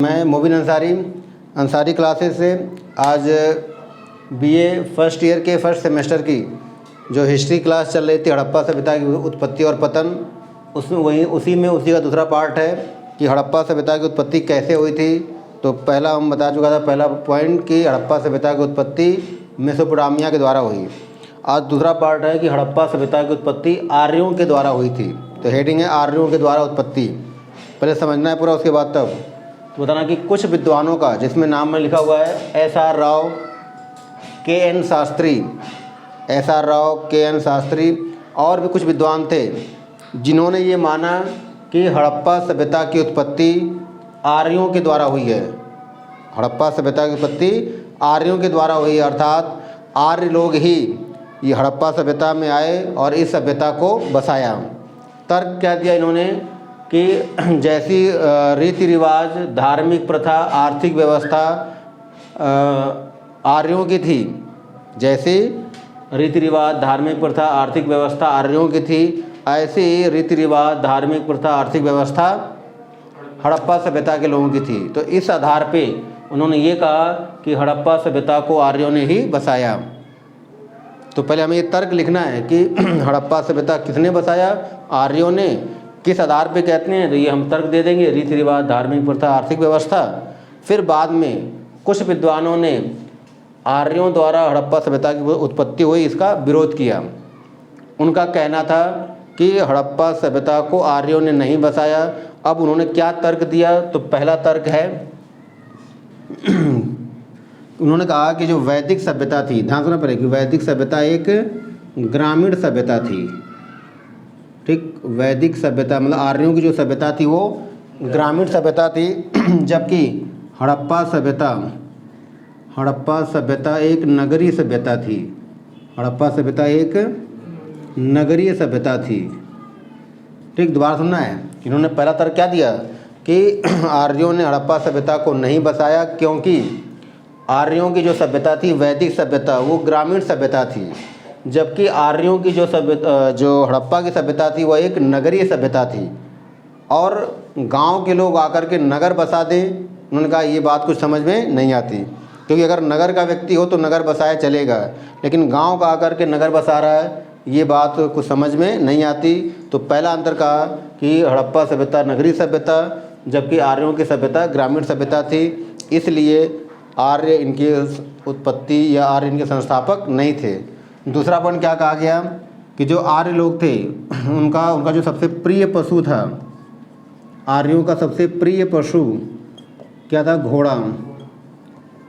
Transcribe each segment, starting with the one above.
मैं मोबिन अंसारी क्लासेस से आज बीए फर्स्ट ईयर के फर्स्ट सेमेस्टर की जो हिस्ट्री क्लास चल रही थी हड़प्पा सभ्यता की उत्पत्ति और पतन, उसमें उसी का दूसरा पार्ट है कि हड़प्पा सभ्यता की उत्पत्ति कैसे हुई थी। तो पहला हम बता चुका था, पहला पॉइंट कि हड़प्पा सभ्यता की उत्पत्ति मेसोपोटामिया के द्वारा हुई। आज दूसरा पार्ट है कि हड़प्पा सभ्यता की उत्पत्ति आर्यों के द्वारा हुई थी। तो हेडिंग है आर्यों के द्वारा उत्पत्ति। पहले समझना है पूरा, उसके बाद तब तो बताना कि कुछ विद्वानों का, जिसमें नाम में लिखा हुआ है SR Rao, KN Shastri, SR Rao, KN Shastri और भी कुछ विद्वान थे जिन्होंने ये माना कि हड़प्पा सभ्यता की उत्पत्ति आर्यों के द्वारा हुई है। हड़प्पा सभ्यता की उत्पत्ति आर्यों के द्वारा हुई है, अर्थात आर्य लोग ही ये हड़प्पा सभ्यता में आए और इस सभ्यता को बसाया। तर्क क्या दिया इन्होंने कि जैसी रीति रिवाज, धार्मिक प्रथा, आर्थिक व्यवस्था आर्यों की थी, जैसी रीति रिवाज, धार्मिक प्रथा, आर्थिक व्यवस्था आर्यों की थी, ऐसी रीति रिवाज, धार्मिक प्रथा, आर्थिक व्यवस्था हड़प्पा सभ्यता के लोगों की थी। तो इस आधार पे उन्होंने ये कहा कि हड़प्पा सभ्यता को आर्यों ने ही बसाया। तो पहले हमें ये तर्क लिखना है कि हड़प्पा सभ्यता किसने बसाया, आर्यों ने। किस आधार पे कहते हैं, तो ये हम तर्क दे देंगे, रीति रिवाज, धार्मिक प्रथा, आर्थिक व्यवस्था। फिर बाद में कुछ विद्वानों ने आर्यों द्वारा हड़प्पा सभ्यता की उत्पत्ति हुई इसका विरोध किया। उनका कहना था कि हड़प्पा सभ्यता को आर्यों ने नहीं बसाया। अब उन्होंने क्या तर्क दिया, तो पहला तर्क है उन्होंने कहा कि जो वैदिक सभ्यता थी, ध्यान सुनना पड़ेगा, वैदिक सभ्यता एक ग्रामीण सभ्यता थी। ठीक, वैदिक सभ्यता मतलब आर्यों की जो सभ्यता थी वो ग्रामीण सभ्यता थी, जबकि हड़प्पा सभ्यता एक नगरीय सभ्यता थी। हड़प्पा सभ्यता एक नगरीय सभ्यता थी। ठीक, दोबारा सुनना है। इन्होंने पहला तर्क क्या दिया कि आर्यों ने हड़प्पा सभ्यता को नहीं बसाया क्योंकि आर्यों की जो सभ्यता थी वैदिक सभ्यता, वो ग्रामीण सभ्यता थी, जबकि आर्यों की जो हड़प्पा की सभ्यता थी वह एक नगरीय सभ्यता थी और गांव के लोग आकर के नगर बसा दें। उन्होंने कहा ये बात कुछ समझ में नहीं आती, क्योंकि अगर नगर का व्यक्ति हो तो नगर बसाया चलेगा, लेकिन गांव का आकर के नगर बसा रहा है, ये बात कुछ समझ में नहीं आती। तो पहला अंतर कहा कि हड़प्पा सभ्यता नगरीय सभ्यता, जबकि आर्यों की सभ्यता ग्रामीण सभ्यता थी, इसलिए आर्य इनकी उत्पत्ति या आर्य इनके संस्थापक नहीं थे। दूसरा पॉइंट क्या कहा गया कि जो आर्य लोग थे उनका जो सबसे प्रिय पशु था, आर्यों का सबसे प्रिय पशु क्या था, घोड़ा।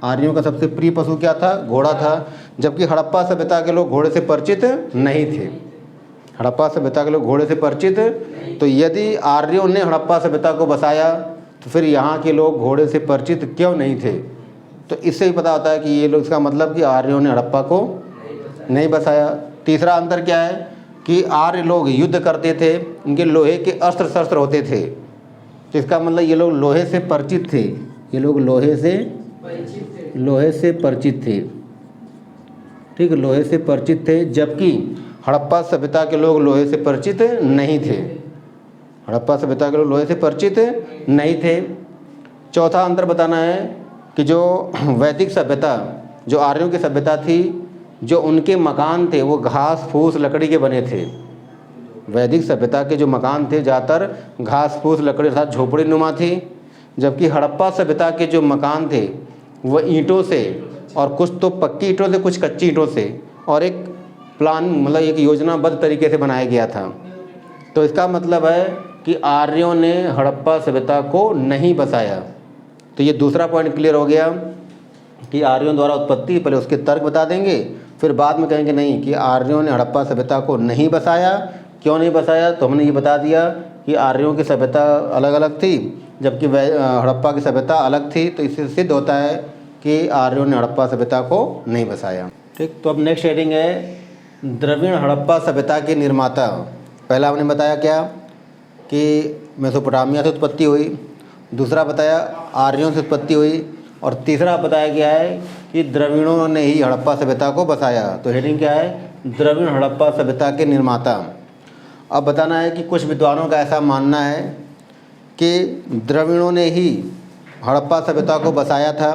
आर्यों का सबसे प्रिय पशु क्या था, घोड़ा था, जबकि हड़प्पा सभ्यता के लोग घोड़े से परिचित नहीं थे। हड़प्पा सभ्यता के लोग घोड़े से परिचित, तो यदि आर्यों ने हड़प्पा सभ्यता को बसाया तो फिर यहाँ के लोग घोड़े से परिचित क्यों नहीं थे। तो इससे ही पता होता है कि ये लोग, इसका मतलब कि आर्यों ने हड़प्पा को नहीं बसाया। तीसरा अंतर क्या है कि आर्य लोग युद्ध करते थे, इनके लोहे के अस्त्र शस्त्र होते थे, तो इसका मतलब ये लोग लोहे से परिचित थे। ये लोग लोहे से परिचित थे। ठीक, लोहे से परिचित थे, जबकि हड़प्पा सभ्यता के लोग लोहे से परिचित नहीं थे। हड़प्पा सभ्यता के लोग लोहे से परिचित नहीं थे। चौथा अंतर बताना है कि जो वैदिक सभ्यता, जो आर्यों की सभ्यता थी, जो उनके मकान थे वो घास फूस लकड़ी के बने थे। वैदिक सभ्यता के जो मकान थे ज़्यादातर घास फूस लकड़ी अर्थात झोपड़ी नुमा थी, जबकि हड़प्पा सभ्यता के जो मकान थे वह ईंटों से, और कुछ तो पक्की ईंटों से, कुछ कच्ची ईंटों से, और एक प्लान मतलब एक योजनाबद्ध तरीके से बनाया गया था। तो इसका मतलब है कि आर्यों ने हड़प्पा सभ्यता को नहीं बसाया। तो ये दूसरा पॉइंट क्लियर हो गया कि आर्यों द्वारा उत्पत्ति। पहले उसके तर्क बता देंगे, फिर बाद में कहेंगे नहीं कि आर्यों ने हड़प्पा सभ्यता को नहीं बसाया। क्यों नहीं बसाया, तो हमने ये बता दिया कि आर्यों की सभ्यता अलग अलग थी, जबकि हड़प्पा की सभ्यता अलग थी। तो इससे सिद्ध होता है कि आर्यों ने हड़प्पा सभ्यता को नहीं बसाया। ठीक, तो अब नेक्स्ट हेडिंग है द्रविड़ हड़प्पा सभ्यता के निर्माता। पहला हमने बताया क्या कि मेसोपोटामिया से उत्पत्ति हुई, दूसरा बताया आर्यों से उत्पत्ति हुई, और तीसरा बताया गया है कि द्रविड़ों ने ही हड़प्पा सभ्यता को बसाया। तो हेडिंग क्या है, द्रविड़ हड़प्पा सभ्यता के निर्माता। अब बताना है कि कुछ विद्वानों का ऐसा मानना है कि द्रविड़ों ने ही हड़प्पा सभ्यता को बसाया था।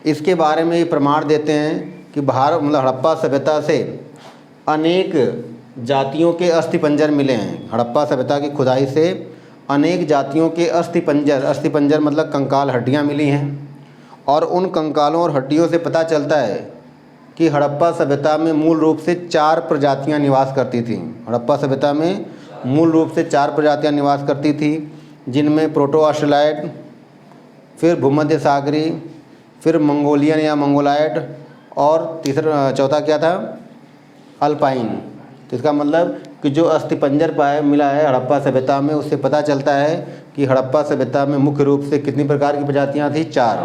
इसके बारे में ये प्रमाण देते हैं कि भारत मतलब हड़प्पा सभ्यता से अनेक जातियों के अस्थिपंजर मिले हैं। हड़प्पा सभ्यता की खुदाई से अनेक जातियों के अस्थिपंजर मतलब कंकाल, हड्डियाँ मिली हैं। और उन कंकालों और हड्डियों से पता चलता है कि हड़प्पा सभ्यता में मूल रूप से 4 प्रजातियां निवास करती थीं। हड़प्पा सभ्यता में मूल रूप से 4 प्रजातियां निवास करती थी, जिनमें प्रोटो ऑस्ट्रेलाइड, फिर भूमध्य सागरी, फिर मंगोलियन या मंगोलाइड, और चौथा क्या था, अल्पाइन। तो इसका मतलब कि जो अस्थिपंजर मिला है हड़प्पा सभ्यता में, उससे पता चलता है कि हड़प्पा सभ्यता में मुख्य रूप से कितनी प्रकार की प्रजातियां थी, 4।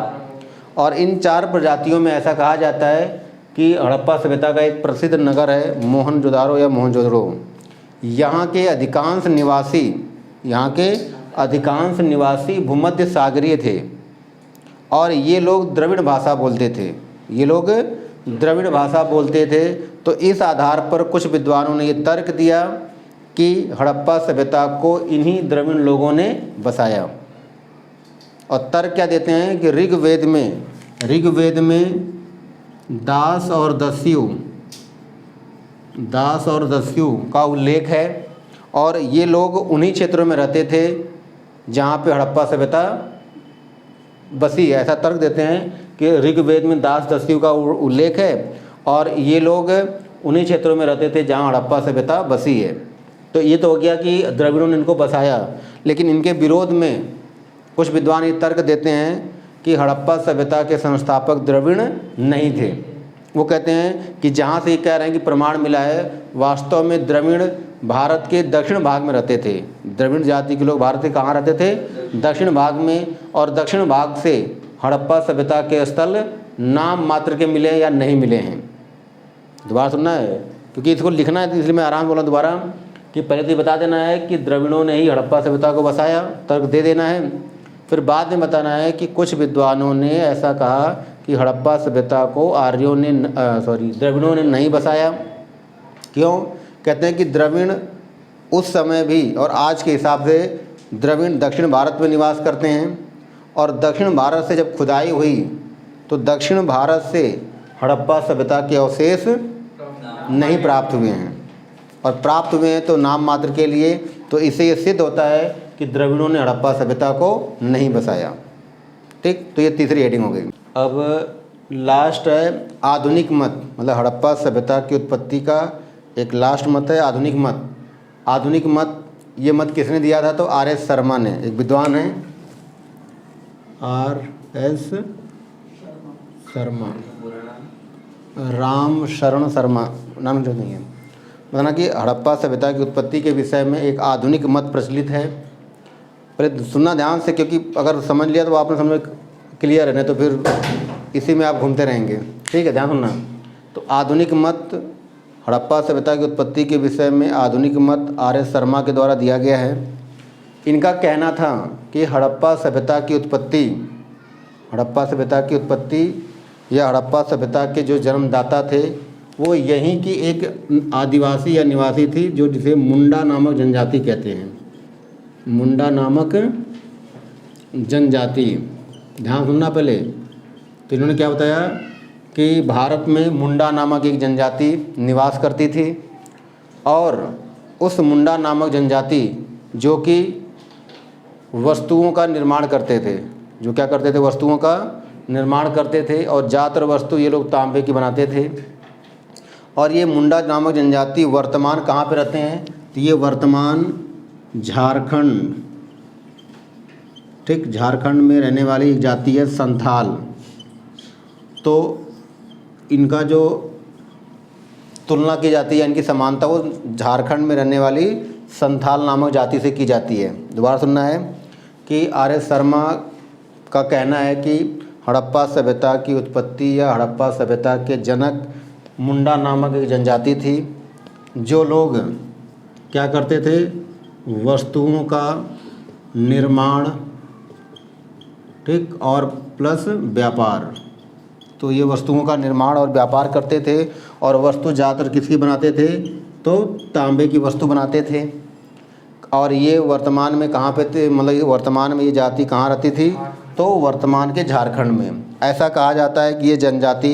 और इन 4 प्रजातियों में ऐसा कहा जाता है कि हड़प्पा सभ्यता का एक प्रसिद्ध नगर है मोहनजोदारो या मोहनजोदड़ो। यहाँ के अधिकांश निवासी भूमध्य सागरीय थे और ये लोग द्रविड़ भाषा बोलते थे। तो इस आधार पर कुछ विद्वानों ने ये तर्क दिया कि हड़प्पा सभ्यता को इन्हीं द्रविड़ लोगों ने बसाया। और तर्क क्या देते हैं कि ऋग्वेद में दास और दस्यु का उल्लेख है और ये लोग उन्हीं क्षेत्रों में रहते थे जहाँ पे हड़प्पा सभ्यता बसी है। ऐसा तर्क देते हैं कि ऋग्वेद में दास दस्यु का उल्लेख है और ये लोग उन्हीं क्षेत्रों में रहते थे जहाँ हड़प्पा सभ्यता बसी है। तो ये तो हो गया कि द्रविड़ों ने इनको बसाया, लेकिन इनके विरोध में कुछ विद्वान ये तर्क देते हैं कि हड़प्पा सभ्यता के संस्थापक द्रविड़ नहीं थे। वो कहते हैं कि जहाँ से ये कह रहे हैं कि प्रमाण मिला है, वास्तव में द्रविड़ भारत के दक्षिण भाग में रहते थे। द्रविड़ जाति के लोग भारत के कहाँ रहते थे, दक्षिण भाग में। और दक्षिण भाग से हड़प्पा सभ्यता के स्थल नाम मात्र के मिले या नहीं मिले हैं। दोबारा सुनना है क्योंकि इसको लिखना है, इसलिए मैं आराम बोला दोबारा कि पहले तो ये बता देना है कि द्रविड़ों ने ही हड़प्पा सभ्यता को बसाया, तर्क दे देना है। फिर बाद में बताना है कि कुछ विद्वानों ने ऐसा कहा कि हड़प्पा सभ्यता को द्रविड़ों ने नहीं बसाया। क्यों? कहते हैं कि द्रविड़ उस समय भी और आज के हिसाब से द्रविड़ दक्षिण भारत में निवास करते हैं और दक्षिण भारत से जब खुदाई हुई तो दक्षिण भारत से हड़प्पा सभ्यता के अवशेष नहीं प्राप्त हुए हैं, और प्राप्त हुए हैं तो नाम मात्र के लिए। तो इससे ये सिद्ध होता है कि द्रविड़ों ने हड़प्पा सभ्यता को नहीं बसाया। ठीक, तो ये तीसरी हेडिंग हो गई। अब लास्ट है आधुनिक मत, मतलब हड़प्पा सभ्यता की उत्पत्ति का एक लास्ट मत है आधुनिक मत। आधुनिक मत, ये मत किसने दिया था? तो R.S. शर्मा ने, एक विद्वान है R.S. शर्मा, राम शरण शर्मा नाम जो नहीं है। मतलब कि हड़प्पा सभ्यता की उत्पत्ति के विषय में एक आधुनिक मत प्रचलित है। पहले सुनना ध्यान से, क्योंकि अगर समझ लिया तो आपने समझ क्लियर है, नहीं तो फिर इसी में आप घूमते रहेंगे। ठीक है, ध्यान सुनना। तो आधुनिक मत हड़प्पा सभ्यता की उत्पत्ति के विषय में आधुनिक मत R.S. शर्मा के द्वारा दिया गया है। इनका कहना था कि हड़प्पा सभ्यता की उत्पत्ति या हड़प्पा सभ्यता के जो जन्मदाता थे वो यहीं की एक आदिवासी या निवासी थी, जो जिसे मुंडा नामक जनजाति कहते हैं। मुंडा नामक जनजाति, ध्यान सुनना पहले। तो इन्होंने क्या बताया कि भारत में मुंडा नामक एक जनजाति निवास करती थी और उस मुंडा नामक जनजाति जो कि वस्तुओं का निर्माण करते थे, जो क्या करते थे? वस्तुओं का निर्माण करते थे। और ज़्यादातर वस्तु ये लोग तांबे की बनाते थे। और ये मुंडा नामक जनजाति वर्तमान कहाँ पे रहते हैं? तो ये वर्तमान झारखंड, ठीक, झारखंड में रहने वाली एक जाति है संथाल। तो इनका जो तुलना की जाती है, इनकी समानता वो झारखंड में रहने वाली संथाल नामक जाति से की जाती है। दोबारा सुनना है कि R.S. शर्मा का कहना है कि हड़प्पा सभ्यता की उत्पत्ति या हड़प्पा सभ्यता के जनक मुंडा नामक एक जनजाति थी, जो लोग क्या करते थे? वस्तुओं का निर्माण, ठीक, और प्लस व्यापार। तो ये वस्तुओं का निर्माण और व्यापार करते थे और वस्तु ज़्यादातर किसकी बनाते थे? तो तांबे की वस्तु बनाते थे। और ये वर्तमान में कहाँ पे थे? मतलब वर्तमान में ये जाति कहाँ रहती थी? तो वर्तमान के झारखंड में। ऐसा कहा जाता है कि ये जनजाति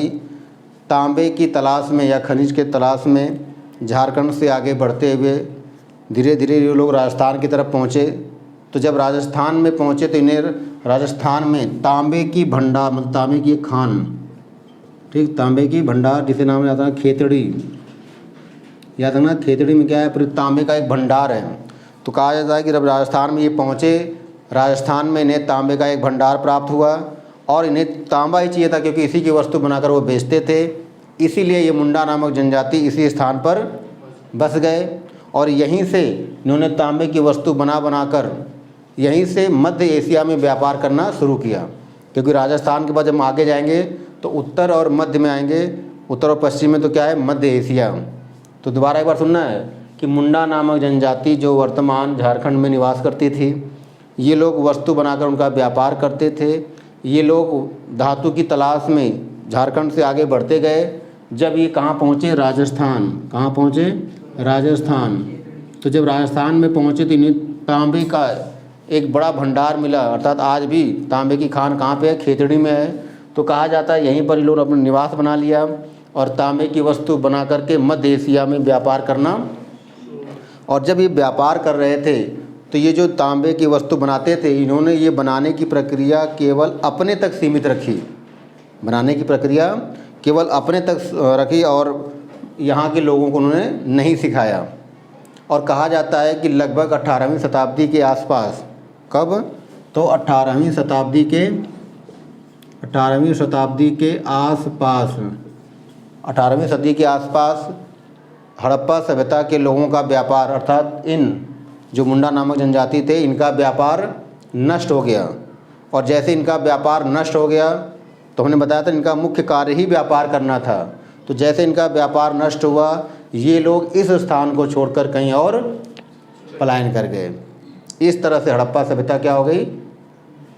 तांबे की तलाश में या खनिज के तलाश में झारखंड से आगे बढ़ते हुए धीरे धीरे ये लोग राजस्थान की तरफ पहुँचे। तो जब राजस्थान में पहुँचे तो इन्हें राजस्थान में तांबे की भंडार, मतलब तांबे की एक खान, ठीक, तांबे की भंडार जिसे नाम आता है खेतड़ी, याद रखना खेतड़ी में क्या है, पूरे तांबे का एक भंडार है। तो कहा जाता है कि जब राजस्थान में ये पहुँचे, राजस्थान में इन्हें तांबे का एक भंडार प्राप्त हुआ और इन्हें तांबा ही चाहिए था क्योंकि इसी की वस्तु बनाकर वो बेचते थे। इसीलिए ये मुंडा नामक जनजाति इसी स्थान पर बस गए और यहीं से इन्होंने तांबे की वस्तु बनाकर यहीं से मध्य एशिया में व्यापार करना शुरू किया। क्योंकि राजस्थान के बाद जब हम आगे जाएंगे तो उत्तर और मध्य में आएंगे, उत्तर और पश्चिम में तो क्या है, मध्य एशिया। तो दोबारा एक बार सुनना है कि मुंडा नामक जनजाति जो वर्तमान झारखंड में निवास करती थी, ये लोग वस्तु बनाकर उनका व्यापार करते थे। ये लोग धातु की तलाश में झारखंड से आगे बढ़ते गए। जब ये कहाँ पहुँचे, राजस्थान। कहाँ पहुँचे, राजस्थान। तो जब राजस्थान में पहुँचे तो इन्हें तांबे का एक बड़ा भंडार मिला, अर्थात आज भी तांबे की खान कहाँ पे है, खेतड़ी में है। तो कहा जाता है यहीं पर इन लोगों ने अपना निवास बना लिया और तांबे की वस्तु बना करके मध्य एशिया में व्यापार करना। और जब ये व्यापार कर रहे थे तो ये जो तांबे की वस्तु बनाते थे, इन्होंने ये बनाने की प्रक्रिया केवल अपने तक सीमित रखी, बनाने की प्रक्रिया केवल अपने तक रखी और यहाँ के लोगों को उन्होंने नहीं सिखाया। और कहा जाता है कि लगभग 18वीं शताब्दी के आसपास, कब, तो 18वीं शताब्दी के आसपास, 18वीं सदी के आसपास हड़प्पा सभ्यता के लोगों का व्यापार, अर्थात इन जो मुंडा नामक जनजाति थे, इनका व्यापार नष्ट हो गया। और जैसे इनका व्यापार नष्ट हो गया तो हमने बताया था इनका मुख्य कार्य ही व्यापार करना था। तो जैसे इनका व्यापार नष्ट हुआ, ये लोग इस स्थान को छोड़कर कहीं और पलायन कर गए। इस तरह से हड़प्पा सभ्यता क्या हो गई,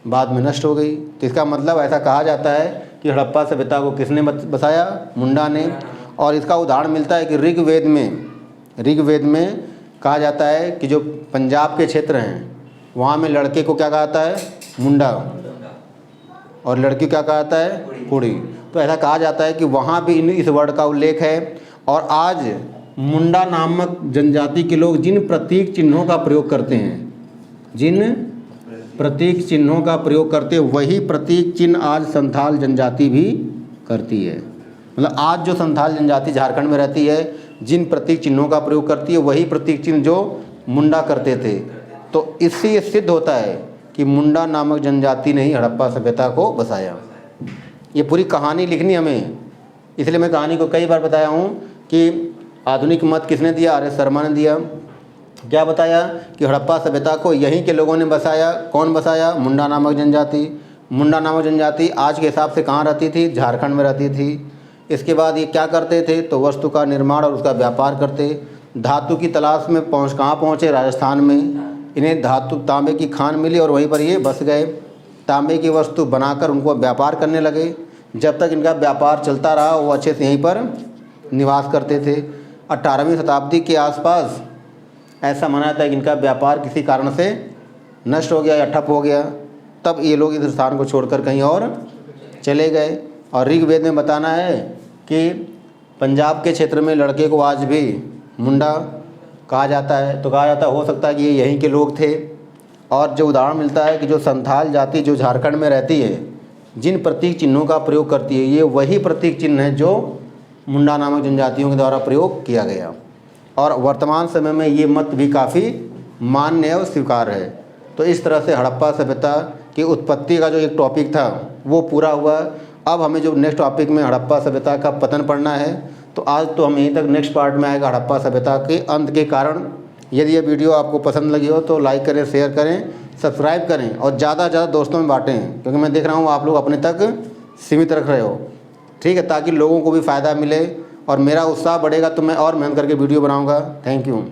बाद में नष्ट हो गई। तो इसका मतलब ऐसा कहा जाता है कि हड़प्पा सभ्यता को किसने बसाया, मुंडा ने। और इसका उदाहरण मिलता है कि ऋग्वेद में कहा जाता है कि जो पंजाब के क्षेत्र हैं वहाँ में लड़के को क्या कहा जाता है, मुंडा, और लड़की क्या कहा जाता है, कुड़ी। तो ऐसा कहा जाता है कि वहाँ भी इस वर्ड का उल्लेख है। और आज मुंडा नामक जनजाति के लोग जिन प्रतीक चिन्हों का प्रयोग करते हैं, वही प्रतीक चिन्ह आज संथाल जनजाति भी करती है। मतलब आज जो संथाल जनजाति झारखंड में रहती है, जिन प्रतीक चिन्हों का प्रयोग करती है, वही प्रतीक चिन्ह जो मुंडा करते थे। तो इससे ये सिद्ध होता है कि मुंडा नामक जनजाति ने ही हड़प्पा सभ्यता को बसाया। ये पूरी कहानी लिखनी हमें, इसलिए मैं कहानी को कई बार बताया हूँ कि आधुनिक मत किसने दिया, आर एस शर्मा ने दिया। क्या बताया कि हड़प्पा सभ्यता को यहीं के लोगों ने बसाया। कौन बसाया, मुंडा नामक जनजाति। मुंडा नामक जनजाति आज के हिसाब से कहाँ रहती थी, झारखंड में रहती थी। इसके बाद ये क्या करते थे, तो वस्तु का निर्माण और उसका व्यापार करते। धातु की तलाश में कहाँ पहुँचे, राजस्थान में। इन्हें धातु तांबे की खान मिली और वहीं पर ये बस गए। तांबे की वस्तु बनाकर उनको व्यापार करने लगे। जब तक इनका व्यापार चलता रहा वो अच्छे से यहीं पर निवास करते थे। 18वीं शताब्दी के आसपास ऐसा माना जाता है कि इनका व्यापार किसी कारण से नष्ट हो गया या ठप हो गया। तब ये लोग इस स्थान को छोड़कर कहीं और चले गए। और ऋग्वेद में बताना है कि पंजाब के क्षेत्र में लड़के को आज भी मुंडा कहा जाता है। तो कहा जाता हो सकता है कि ये यहीं के लोग थे। और जो उदाहरण मिलता है कि जो संथाल जाति जो झारखंड में रहती है, जिन प्रतीक चिन्हों का प्रयोग करती है, ये वही प्रतीक चिन्ह है जो मुंडा नामक जनजातियों के द्वारा प्रयोग किया गया। और वर्तमान समय में ये मत भी काफ़ी मान्य और स्वीकार है। तो इस तरह से हड़प्पा सभ्यता की उत्पत्ति का जो एक टॉपिक था वो पूरा हुआ। अब हमें जो नेक्स्ट टॉपिक में हड़प्पा सभ्यता का पतन पढ़ना है, तो आज तो हम यहीं तक, नेक्स्ट पार्ट में आएगा हड़प्पा सभ्यता के अंत के कारण। यदि ये वीडियो आपको पसंद लगी हो तो लाइक करें, शेयर करें, सब्सक्राइब करें और ज़्यादा से ज़्यादा दोस्तों में बांटें, क्योंकि मैं देख रहा हूँ आप लोग अपने तक सीमित रख रहे हो। ठीक है, ताकि लोगों को भी फ़ायदा मिले और मेरा उत्साह बढ़ेगा तो मैं और मेहनत करके वीडियो बनाऊँगा। Thank you.